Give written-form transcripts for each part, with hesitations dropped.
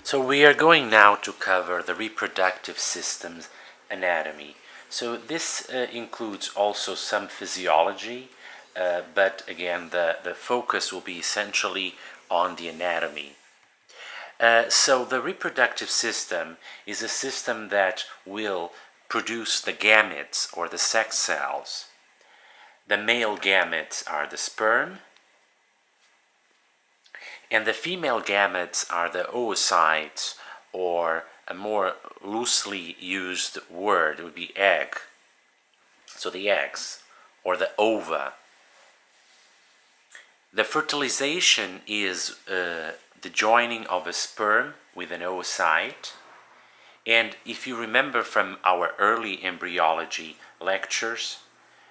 So we are going now to cover the reproductive system's anatomy. So this includes also some physiology, but again the focus will be essentially on the anatomy. So the reproductive system is a system that will produce the gametes or the sex cells. The male gametes are the sperm, and the female gametes are the oocytes, or a more loosely used word would be egg. So the eggs, or the ova. The fertilization is the joining of a sperm with an oocyte. And if you remember from our early embryology lectures,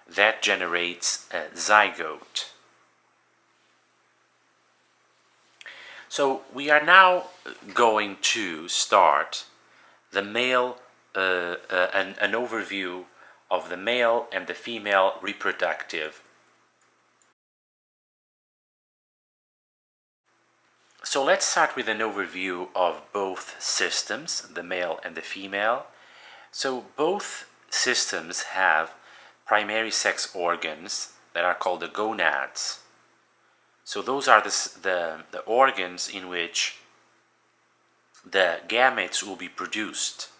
that generates a zygote. So we are now going to start the male, an overview of the male and the female reproductive. So let's start with an overview of both systems, the male and the female. So both systems have primary sex organs that are called the gonads. So those are the organs in which the gametes will be produced.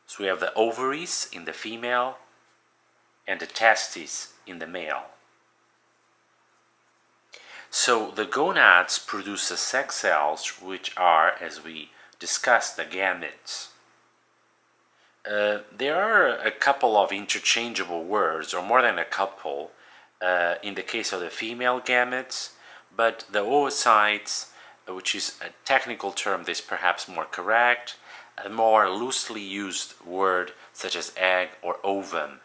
So we have the ovaries in the female and the testes in the male. So the gonads produce the sex cells, which are, as we discussed, the gametes. There are a couple of interchangeable words, or more than a couple, in the case of the female gametes, but the oocytes, which is a technical term that is perhaps more correct, a more loosely used word such as egg or ovum.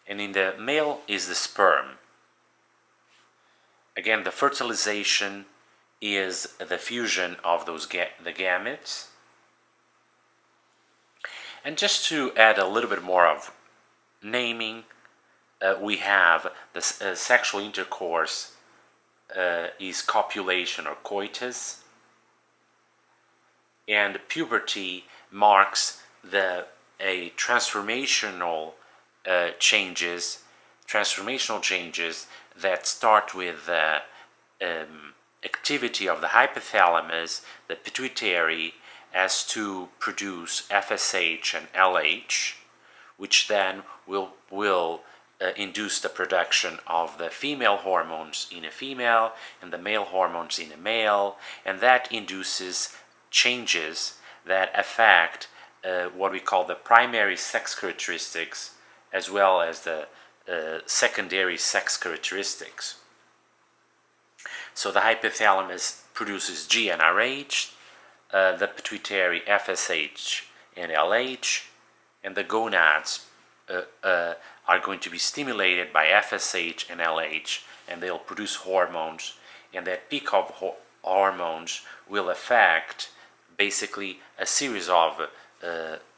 And in the male is the sperm. Again, the fertilization is the fusion of those the gametes. And just to add a little bit more of naming, we have the sexual intercourse is copulation or coitus, and puberty marks a transformational changes that start with the activity of the hypothalamus, the pituitary, as to produce FSH and LH, which then will induce the production of the female hormones in a female and the male hormones in a male, and that induces changes that affect what we call the primary sex characteristics as well as the secondary sex characteristics. So the hypothalamus produces G and RH, the pituitary FSH and LH, and the gonads are going to be stimulated by FSH and LH, and they'll produce hormones, and that peak of hormones will affect basically a series of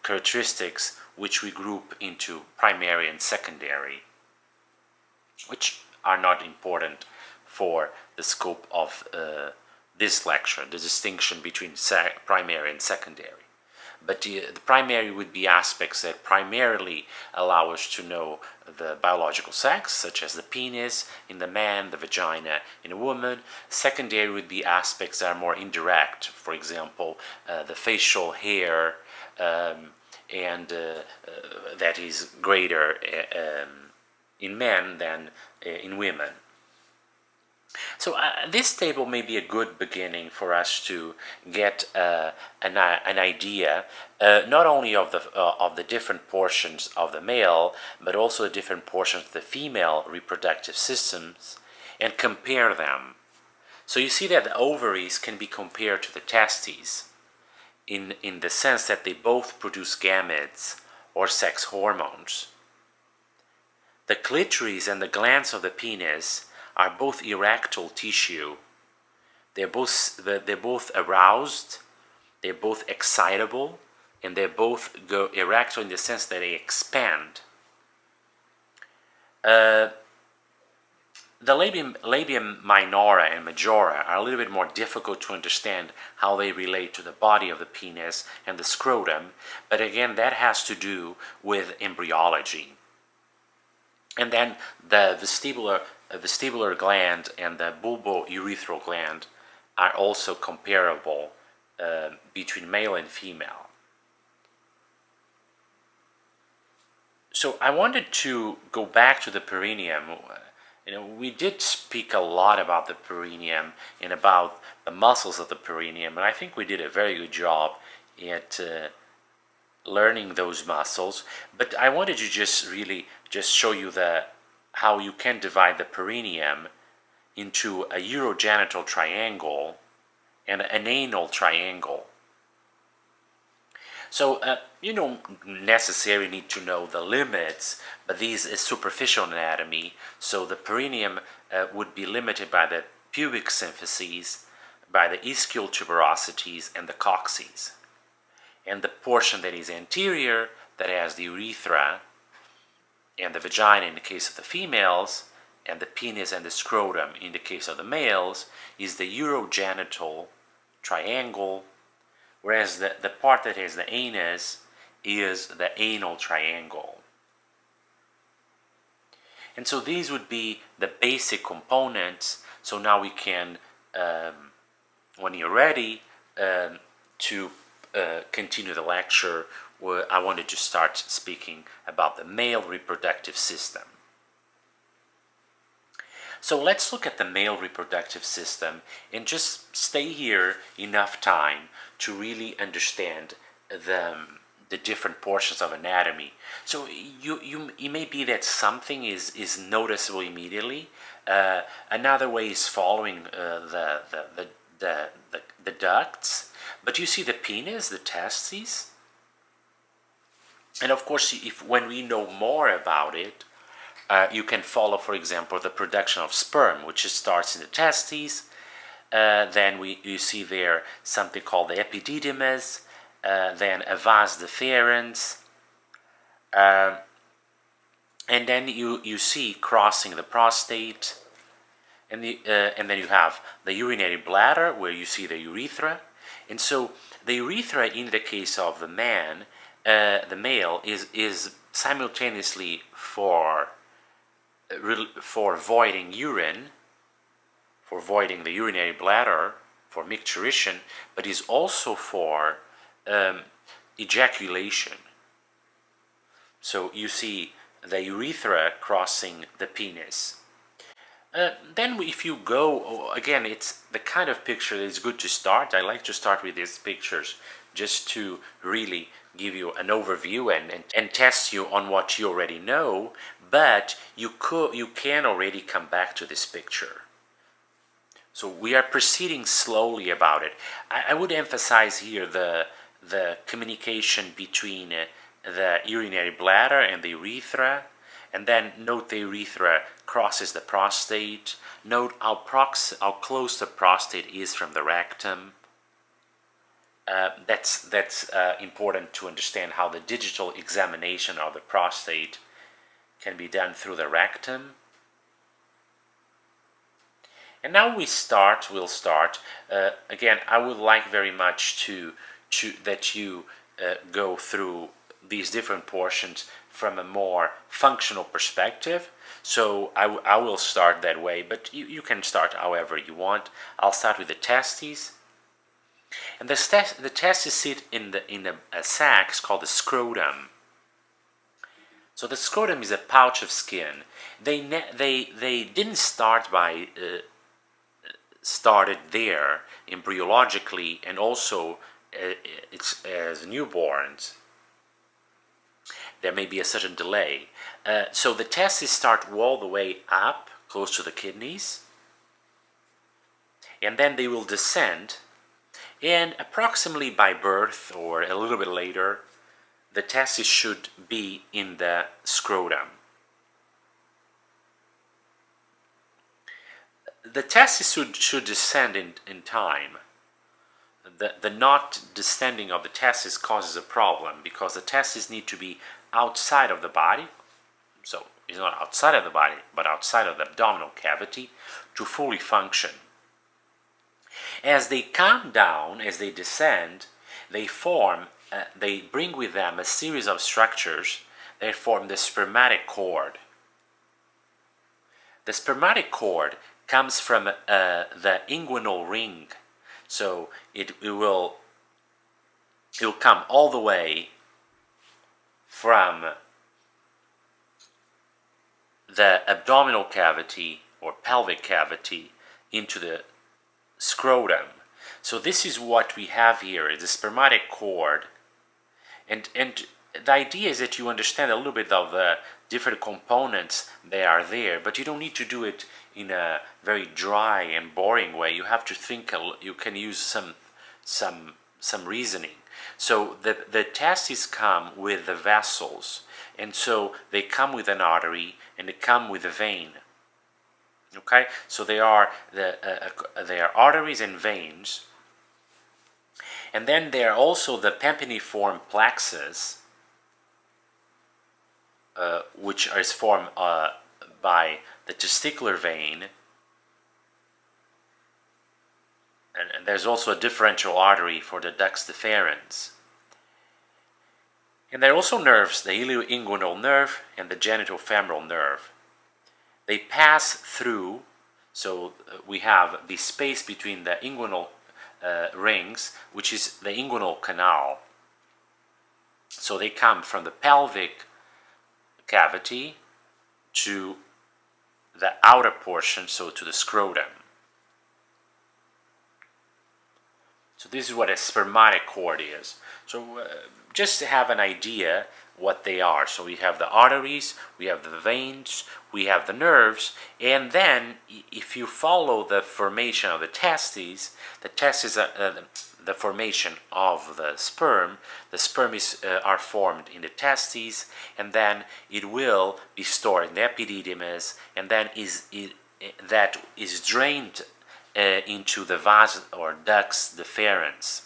characteristics which we group into primary and secondary, which are not important for the scope of this lecture, the distinction between primary and secondary. But the primary would be aspects that primarily allow us to know the biological sex, such as the penis in the man, the vagina in a woman. Secondary would be aspects that are more indirect, for example, the facial hair, and that is greater in men than in women. So this table may be a good beginning for us to get an idea not only of the different portions of the male, but also the different portions of the female reproductive systems, and compare them. So you see that the ovaries can be compared to the testes in the sense that they both produce gametes or sex hormones. The clitoris and the glands of the penis are both erectile tissue. They're both aroused, they're both excitable, and they both go erectile in the sense that they expand. The labium minora and majora are a little bit more difficult to understand how they relate to the body of the penis and the scrotum, but again, that has to do with embryology. And then the vestibular gland and the bulbourethral gland are also comparable between male and female. So I wanted to go back to the perineum. We did speak a lot about the perineum and about the muscles of the perineum, and I think we did a very good job at learning those muscles. But I wanted to just show you how you can divide the perineum into a urogenital triangle and an anal triangle. So you don't necessarily need to know the limits, but this is superficial anatomy. So the perineum would be limited by the pubic symphyses, by the ischial tuberosities, and the coccyx. And the portion that is anterior, that has the urethra and the vagina in the case of the females, and the penis and the scrotum in the case of the males, is the urogenital triangle, whereas the part that has the anus is the anal triangle. And so these would be the basic components. So now we can, when you're ready to continue the lecture, I wanted to start speaking about the male reproductive system. So let's look at the male reproductive system and just stay here enough time to really understand the different portions of anatomy. So it may be that something is noticeable immediately. Another way is following the ducts. But you see the penis, the testes, and of course, when we know more about it, you can follow, for example, the production of sperm, which starts in the testes. Then you see there something called the epididymis, then a vas deferens, and then you see crossing the prostate, and then you have the urinary bladder where you see the urethra. And so the urethra in the case of the man, the male, is simultaneously for voiding urine, for voiding the urinary bladder, for micturition, but is also for ejaculation. So you see the urethra crossing the penis. Then if you go, again, it's the kind of picture that is good to start. I like to start with these pictures just to really give you an overview and test you on what you already know, but you can already come back to this picture. So we are proceeding slowly about it. I would emphasize here the communication between the urinary bladder and the urethra, and then note the urethra crosses the prostate. Note how close the prostate is from the rectum. That's important to understand how the digital examination of the prostate can be done through the rectum. And now we'll start. Again, I would like very much that you go through these different portions from a more functional perspective. So I will start that way, but you can start however you want. I'll start with the testes. And the testes sit in a sac called the scrotum. So the scrotum is a pouch of skin. They didn't start by started there embryologically, and also it's as newborns. There may be a certain delay. So the testes start all the way up, close to the kidneys, and then they will descend. And approximately by birth, or a little bit later, the testes should be in the scrotum. The testes should descend in time. The not descending of the testes causes a problem, because the testes need to be outside of the body, so is not outside of the body, but outside of the abdominal cavity, to fully function. As they come down, as they descend, they bring with them a series of structures that form the spermatic cord. The spermatic cord comes from the inguinal ring, so it will come all the way from the abdominal cavity or pelvic cavity into the scrotum. So this is what we have here, is the spermatic cord, and the idea is that you understand a little bit of the different components that are there, but you don't need to do it in a very dry and boring way. You have to think. You can use some reasoning. So the testes come with the vessels, and so they come with an artery and they come with a vein. Okay, so they are arteries and veins, and then there are also the pampiniform plexus, which is formed by the testicular vein, and there's also a differential artery for the ductus deferens. And there are also nerves, the ilioinguinal nerve and the genitofemoral nerve. They pass through, so we have the space between the inguinal rings, which is the inguinal canal. So they come from the pelvic cavity to the outer portion, so to the scrotum. So this is what a spermatic cord is. So just to have an idea what they are. So we have the arteries, we have the veins, we have the nerves, and then if you follow the formation of the testes are the formation of the sperm are formed in the testes, and then it will be stored in the epididymis, and then that is drained into the vas or ductus deferens.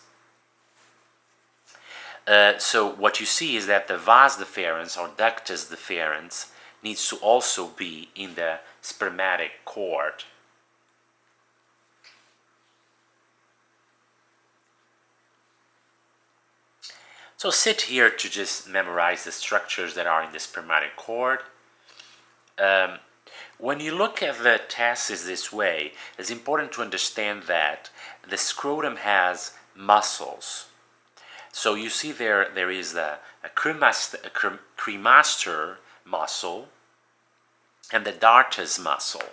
So what you see is that the vas deferens or ductus deferens needs to also be in the spermatic cord. So sit here to just memorize the structures that are in the spermatic cord. When you look at the testes this way, it's important to understand that the scrotum has muscles. So you see there is a cremaster muscle and the dartus muscle.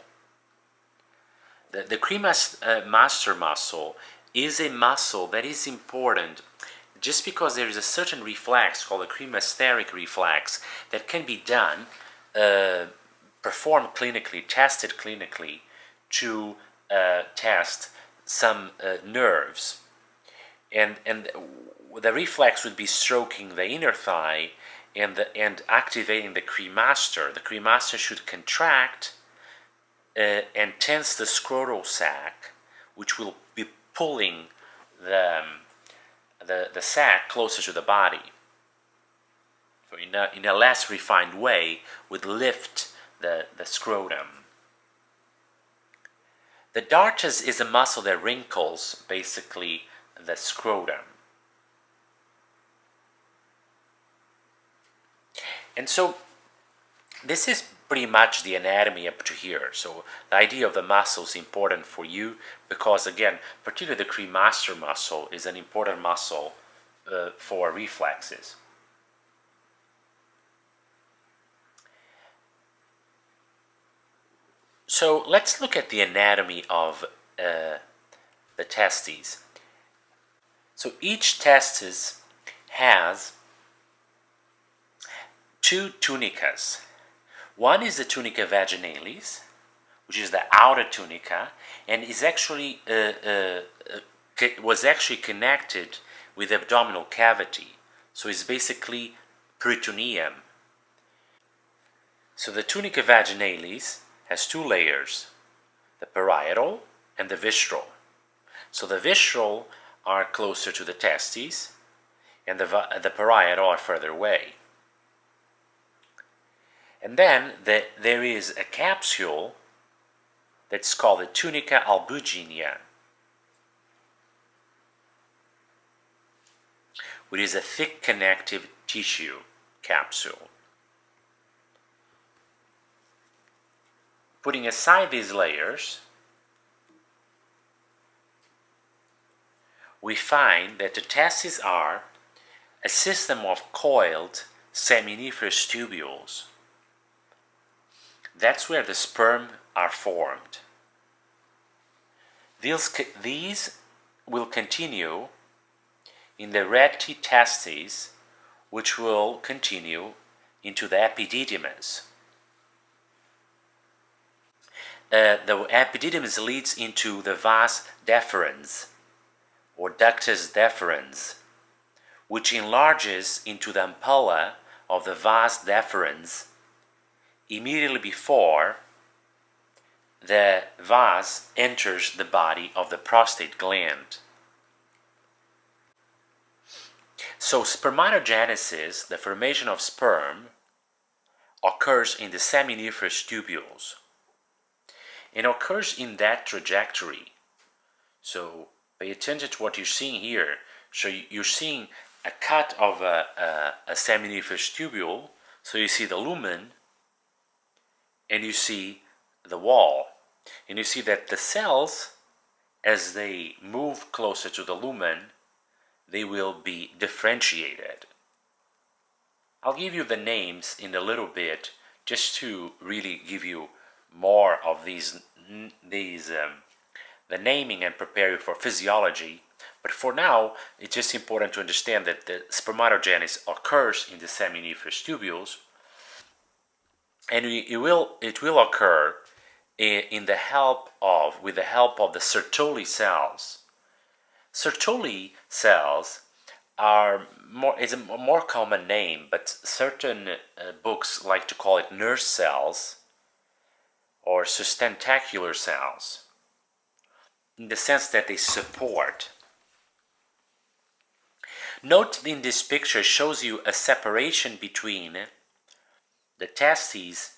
The cremaster muscle is a muscle that is important just because there is a certain reflex called the cremasteric reflex that can be done, performed clinically, tested clinically to test some nerves. And the reflex would be stroking the inner thigh and activating the cremaster. The cremaster should contract and tense the scrotal sac, which will be pulling the sac closer to the body. So in a less refined way, would lift the scrotum. The dartus is a muscle that wrinkles basically the scrotum. And so this is pretty much the anatomy up to here. So the idea of the muscle is important for you because, again, particularly the cremaster muscle is an important muscle for reflexes. So let's look at the anatomy of the testes. So each testis has two tunicas. One is the tunica vaginalis, which is the outer tunica, and is actually was actually connected with the abdominal cavity. So it's basically peritoneum. So the tunica vaginalis has two layers, the parietal and the visceral. So the visceral are closer to the testes, and the parietal are further away. And then there is a capsule that's called the tunica albuginea, which is a thick connective tissue capsule. Putting aside these layers, we find that the testes are a system of coiled seminiferous tubules. That's where the sperm are formed. These will continue in the recti testes, which will continue into the epididymis. The epididymis leads into the vas deferens, or ductus deferens, which enlarges into the ampulla of the vas deferens immediately before the vas enters the body of the prostate gland. So spermatogenesis, the formation of sperm, occurs in the seminiferous tubules and occurs in that trajectory. So pay attention to what you're seeing here. So you're seeing a cut of a seminiferous tubule. So you see the lumen and you see the wall. And you see that the cells, as they move closer to the lumen, they will be differentiated. I'll give you the names in a little bit just to really give you more of the naming and prepare you for physiology. But for now, it's just important to understand that the spermatogenesis occurs in the seminiferous tubules, and it will occur with the help of the Sertoli cells. Sertoli cells is a more common name, but certain books like to call it nurse cells or sustentacular cells, in the sense that they support. Note in this picture shows you a separation between the testes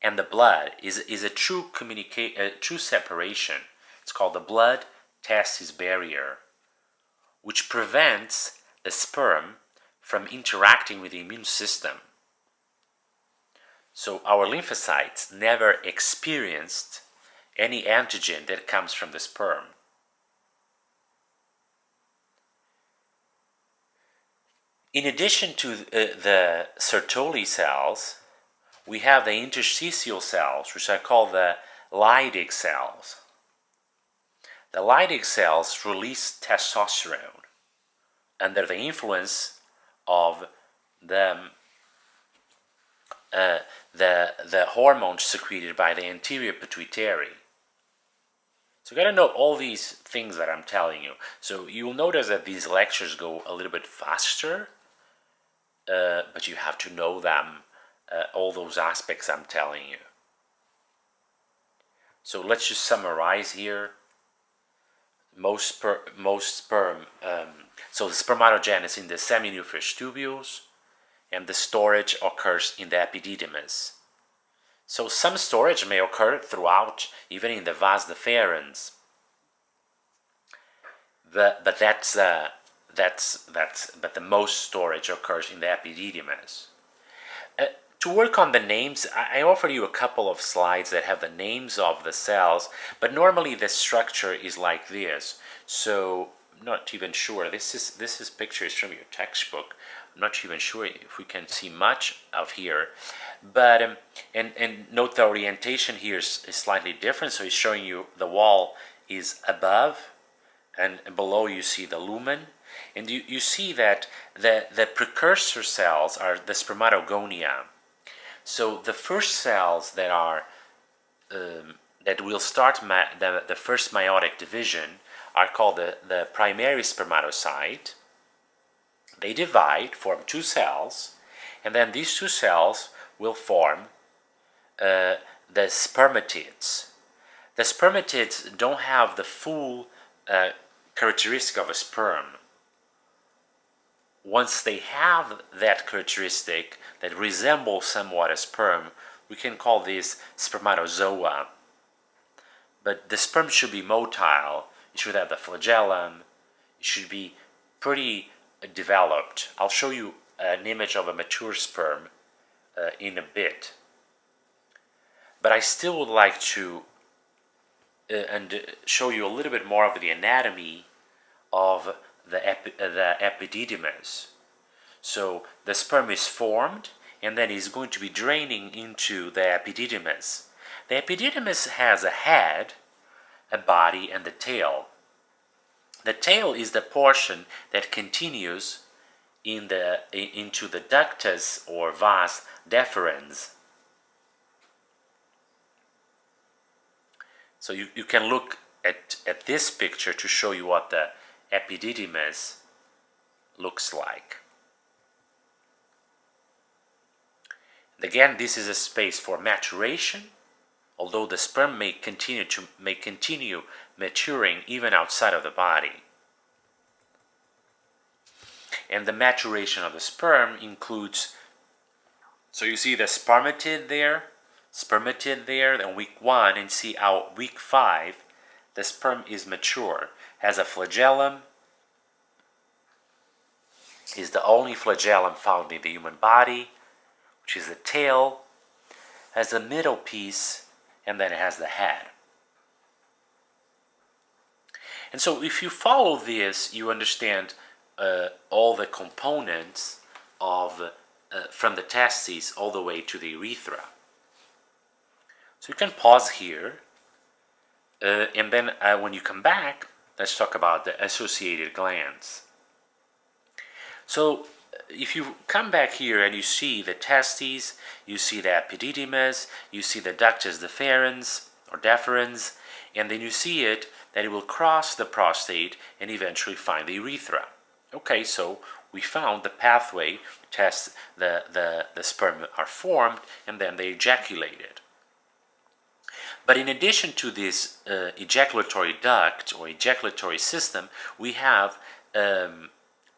and the blood. Is a true true separation. It's called the blood-testis barrier, which prevents the sperm from interacting with the immune system. So our lymphocytes never experienced any antigen that comes from the sperm. In addition to the Sertoli cells, we have the interstitial cells, which I call the Leydig cells. The Leydig cells release testosterone under the influence of the hormones secreted by the anterior pituitary. So you got to know all these things that I'm telling you. So you'll notice that these lectures go a little bit faster, but you have to know them, all those aspects I'm telling you. So let's just summarize here. Most sperm, so the spermatogenesis in the seminiferous tubules, and the storage occurs in the epididymis. So some storage may occur throughout, even in the vas deferens. But the most storage occurs in the epididymis. To work on the names, I offer you a couple of slides that have the names of the cells, but normally the structure is like this. So I'm not even sure. This picture is from your textbook. I'm not even sure if we can see much of here, but and note the orientation here is slightly different. So it's showing you the wall is above, and below you see the lumen, and you see that the precursor cells are the spermatogonia. So the first cells that are that will start the first meiotic division are called the primary spermatocyte. They divide, form two cells, and then these two cells will form the spermatids. The spermatids don't have the full characteristic of a sperm. once they have that characteristic that resembles somewhat a sperm, we can call this spermatozoa. But the sperm should be motile, it should have the flagellum, it should be pretty developed. I'll show you an image of a mature sperm in a bit. But I still would like to show you a little bit more of the anatomy of the epididymis. So the sperm is formed and then is going to be draining into the epididymis. The epididymis has a head, a body, and the tail. The tail is the portion that continues into the ductus or vas deferens. So you can look at this picture to show you what the epididymis looks like. And again, this is a space for maturation, although the sperm may continue maturing even outside of the body. And the maturation of the sperm includes, so you see the spermatid there in week 1, and see how week 5 the sperm is mature, has a flagellum, is the only flagellum found in the human body, which is the tail, has the middle piece, and then it has the head. And so if you follow this, you understand all the components of from the testes all the way to the urethra. So you can pause here, and then when you come back, let's talk about the associated glands. So if you come back here and you see the testes, you see the epididymis, you see the ductus deferens or deferens, and then you see it that it will cross the prostate and eventually find the urethra. Okay, so we found the pathway, the sperm are formed, and then they ejaculated. But in addition to this ejaculatory duct or ejaculatory system, we have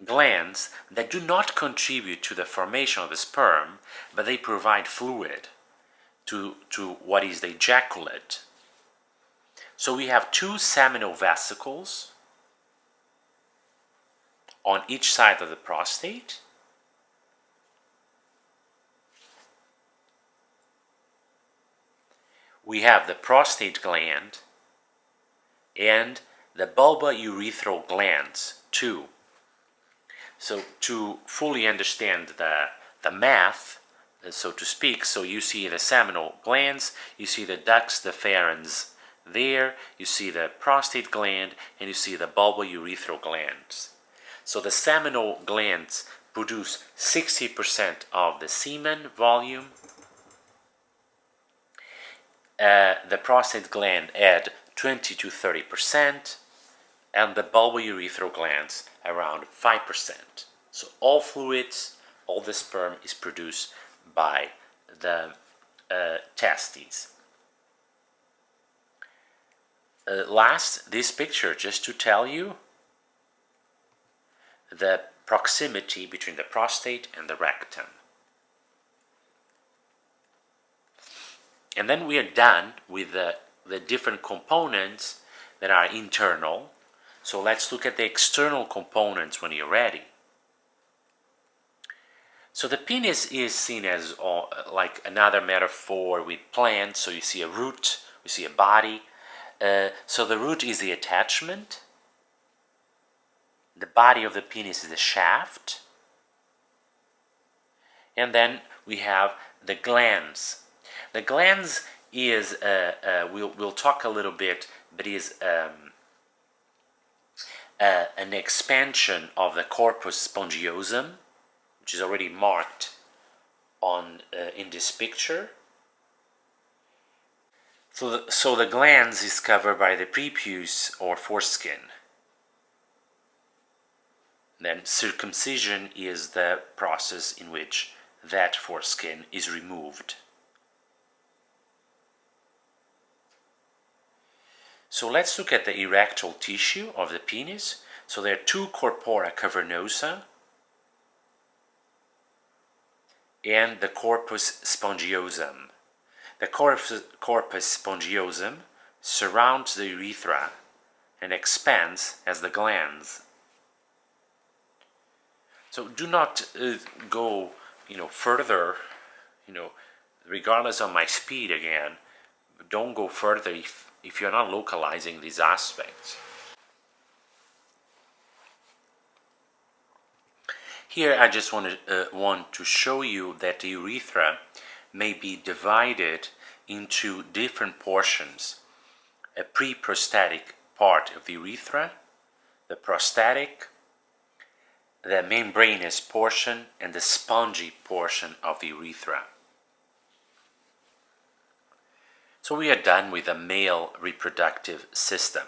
glands that do not contribute to the formation of the sperm, but they provide fluid to what is the ejaculate. So we have 2 seminal vesicles on each side of the prostate. We have the prostate gland and the bulbourethral glands too. So to fully understand the math, so to speak, so you see the seminal glands, you see the ductus deferens there, you see the prostate gland, and you see the bulbourethral glands. So the seminal glands produce 60% of the semen volume. The prostate gland add 20 to 30%, and the bulbourethral glands around 5%. So all fluids, all the sperm is produced by the testes. Last, this picture just to tell you the proximity between the prostate and the rectum. And then we are done with the different components that are internal. So let's look at the external components when you're ready. So the penis is seen as like another metaphor with plants. So you see a root, you see a body. So the root is the attachment. The body of the penis is the shaft. And then we have the glands. The glands is, we'll talk a little bit, but is an expansion of the corpus spongiosum, which is already marked on in this picture. So the glands is covered by the prepuce or foreskin. Then circumcision is the process in which that foreskin is removed. So let's look at the erectile tissue of the penis. So there are 2 corpora cavernosa. and the corpus spongiosum. The corpus spongiosum surrounds the urethra and expands as the glands. So do not go, further, regardless of my speed again. Don't go further if you're not localizing these aspects. Here I just want to show you that the urethra may be divided into different portions. A pre-prostatic part of the urethra, the prostatic, the membranous portion, and the spongy portion of the urethra. So we are done with the male reproductive system.